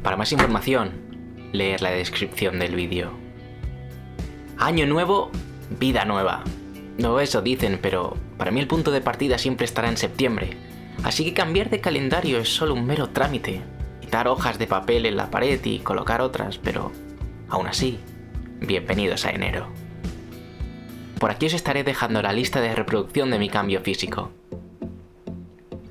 Para más información, leer la descripción del vídeo. Año nuevo, vida nueva. No, eso dicen, pero para mí el punto de partida siempre estará en septiembre. Así que cambiar de calendario es solo un mero trámite. Quitar hojas de papel en la pared y colocar otras, pero aún así, bienvenidos a enero. Por aquí os estaré dejando la lista de reproducción de mi cambio físico.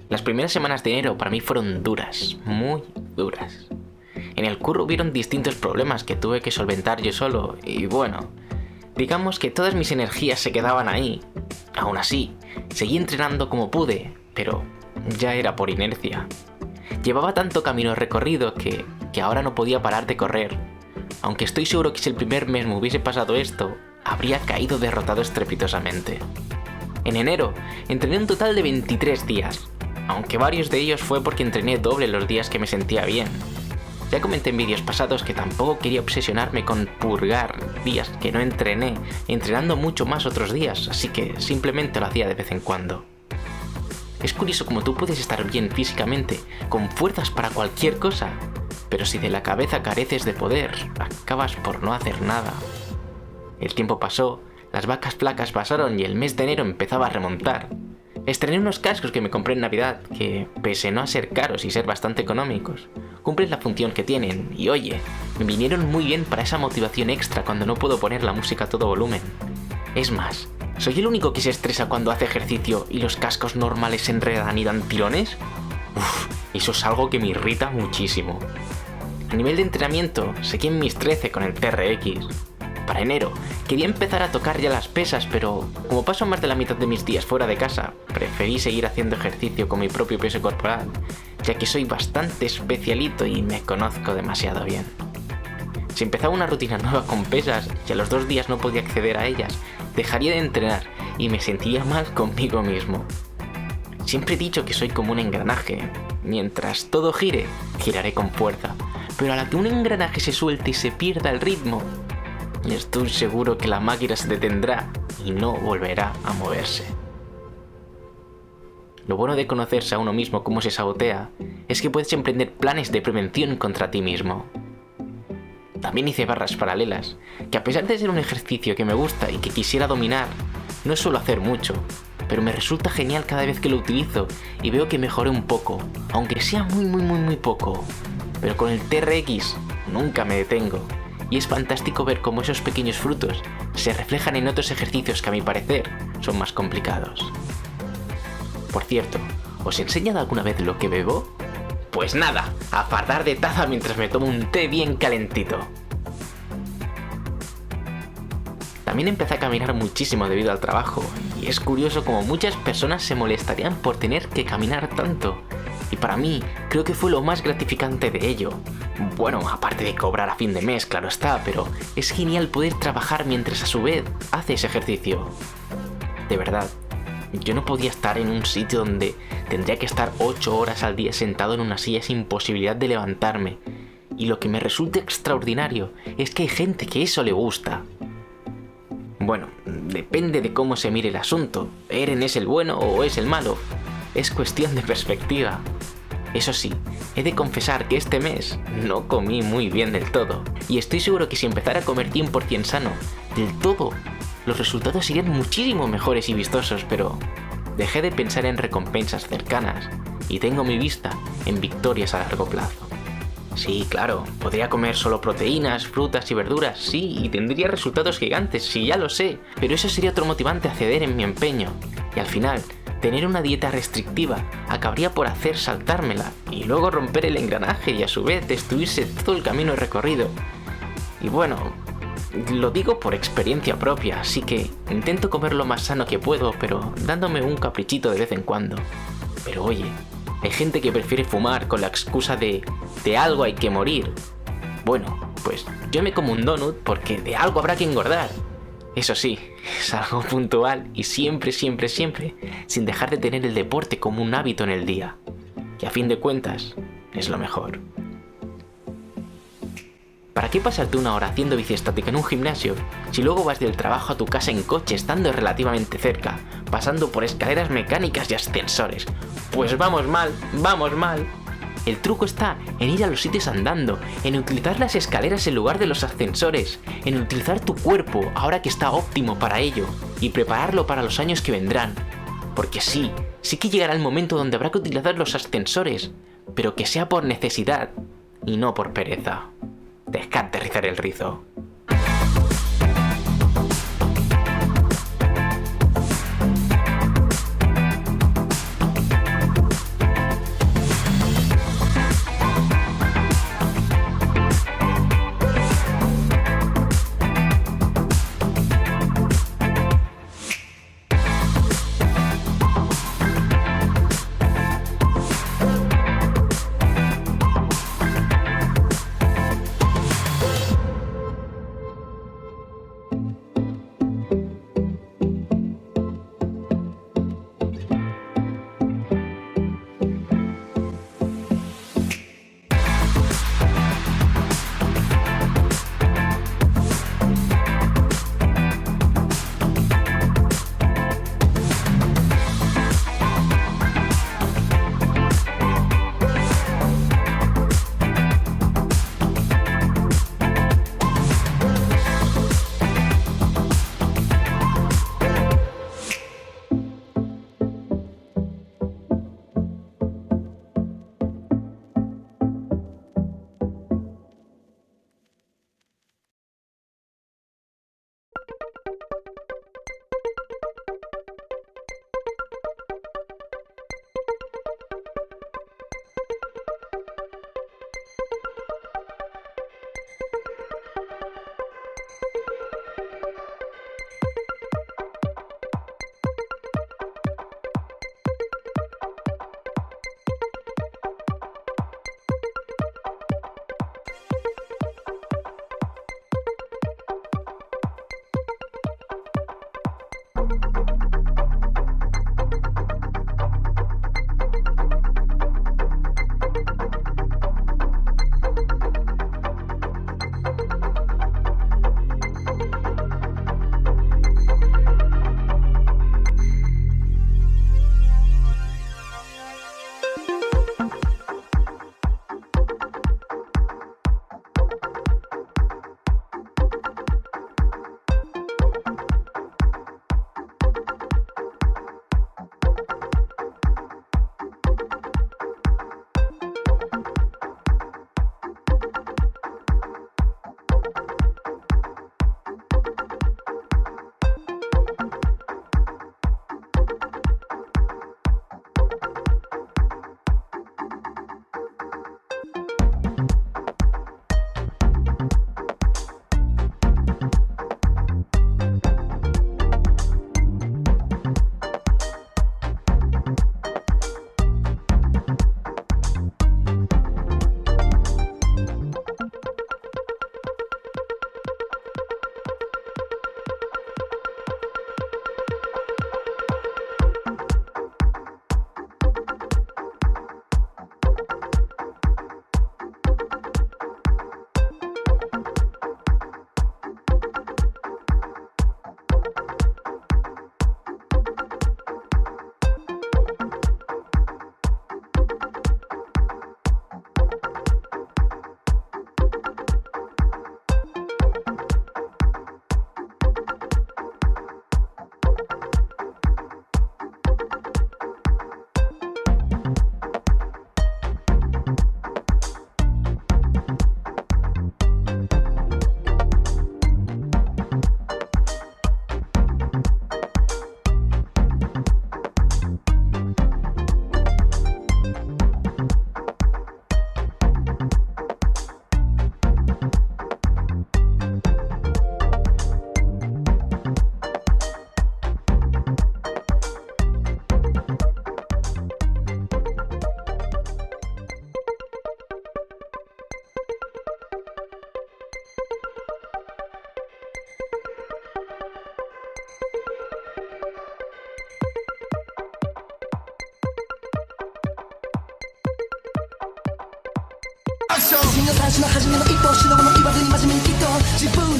Las primeras semanas de enero para mí fueron duras, muy duras. En el curro hubieron distintos problemas que tuve que solventar yo solo y bueno, digamos que todas mis energías se quedaban ahí. Aún así, seguí entrenando como pude, pero ya era por inercia. Llevaba tanto camino recorrido que ahora no podía parar de correr. Aunque estoy seguro que si el primer mes me hubiese pasado esto, habría caído derrotado estrepitosamente. En enero, entrené un total de 23 días, aunque varios de ellos fue porque entrené doble los días que me sentía bien. Ya comenté en vídeos pasados que tampoco quería obsesionarme con purgar días que no entrené, entrenando mucho más otros días, así que simplemente lo hacía de vez en cuando. Es curioso cómo tú puedes estar bien físicamente, con fuerzas para cualquier cosa, pero si de la cabeza careces de poder, acabas por no hacer nada. El tiempo pasó, las vacas flacas pasaron y el mes de enero empezaba a remontar. Estrené unos cascos que me compré en Navidad, que pese no a ser caros y ser bastante económicos, cumplen la función que tienen y oye, me vinieron muy bien para esa motivación extra cuando no puedo poner la música a todo volumen. Es más, ¿soy el único que se estresa cuando hace ejercicio y los cascos normales se enredan y dan tirones? Eso es algo que me irrita muchísimo. A nivel de entrenamiento, seguí en mis 13 con el TRX. Para enero, quería empezar a tocar ya las pesas, pero como paso más de la mitad de mis días fuera de casa, preferí seguir haciendo ejercicio con mi propio peso corporal, ya que soy bastante especialito y me conozco demasiado bien. Si empezaba una rutina nueva con pesas y a los 2 días no podía acceder a ellas, dejaría de entrenar y me sentiría mal conmigo mismo. Siempre he dicho que soy como un engranaje. Mientras todo gire, giraré con fuerza, pero a la que un engranaje se suelte y se pierda el ritmo, estoy seguro que la máquina se detendrá y no volverá a moverse. Lo bueno de conocerse a uno mismo cómo se sabotea es que puedes emprender planes de prevención contra ti mismo. También hice barras paralelas, que a pesar de ser un ejercicio que me gusta y que quisiera dominar, no suelo hacer mucho, pero me resulta genial cada vez que lo utilizo y veo que mejoré un poco, aunque sea muy poco. Pero con el TRX nunca me detengo. Y es fantástico ver cómo esos pequeños frutos se reflejan en otros ejercicios que a mi parecer son más complicados. Por cierto, ¿os he enseñado alguna vez lo que bebo? Pues nada, a fardar de taza mientras me tomo un té bien calentito. También empecé a caminar muchísimo debido al trabajo, y es curioso cómo muchas personas se molestarían por tener que caminar tanto. Y para mí, creo que fue lo más gratificante de ello. Bueno, aparte de cobrar a fin de mes, claro está, pero es genial poder trabajar mientras a su vez haces ejercicio. De verdad, yo no podía estar en un sitio donde tendría que estar 8 horas al día sentado en una silla sin posibilidad de levantarme. Y lo que me resulta extraordinario es que hay gente que eso le gusta. Bueno, depende de cómo se mire el asunto. ¿Eren es el bueno o es el malo? Es cuestión de perspectiva. Eso sí, he de confesar que este mes no comí muy bien del todo, y estoy seguro que si empezara a comer 100% sano, del todo, los resultados serían muchísimo mejores y vistosos, pero dejé de pensar en recompensas cercanas y tengo mi vista en victorias a largo plazo. Sí, claro, podría comer solo proteínas, frutas y verduras, sí, y tendría resultados gigantes, sí, ya lo sé, pero eso sería otro motivante a ceder en mi empeño, y al final, tener una dieta restrictiva acabaría por hacer saltármela y luego romper el engranaje y a su vez destruirse todo el camino recorrido. Y bueno, lo digo por experiencia propia, así que intento comer lo más sano que puedo, pero dándome un caprichito de vez en cuando. Pero oye, hay gente que prefiere fumar con la excusa de algo hay que morir. Bueno, pues yo me como un donut porque de algo habrá que engordar. Eso sí, es algo puntual y siempre, sin dejar de tener el deporte como un hábito en el día. Y a fin de cuentas, es lo mejor. ¿Para qué pasarte una hora haciendo bici estática en un gimnasio si luego vas del trabajo a tu casa en coche estando relativamente cerca, pasando por escaleras mecánicas y ascensores? Pues vamos mal. El truco está en ir a los sitios andando, en utilizar las escaleras en lugar de los ascensores, en utilizar tu cuerpo ahora que está óptimo para ello y prepararlo para los años que vendrán. Porque sí que llegará el momento donde habrá que utilizar los ascensores, pero que sea por necesidad y no por pereza. Déjate rizar el rizo.新の最初の初めの一歩しのごも言わずに真面目にきっと自分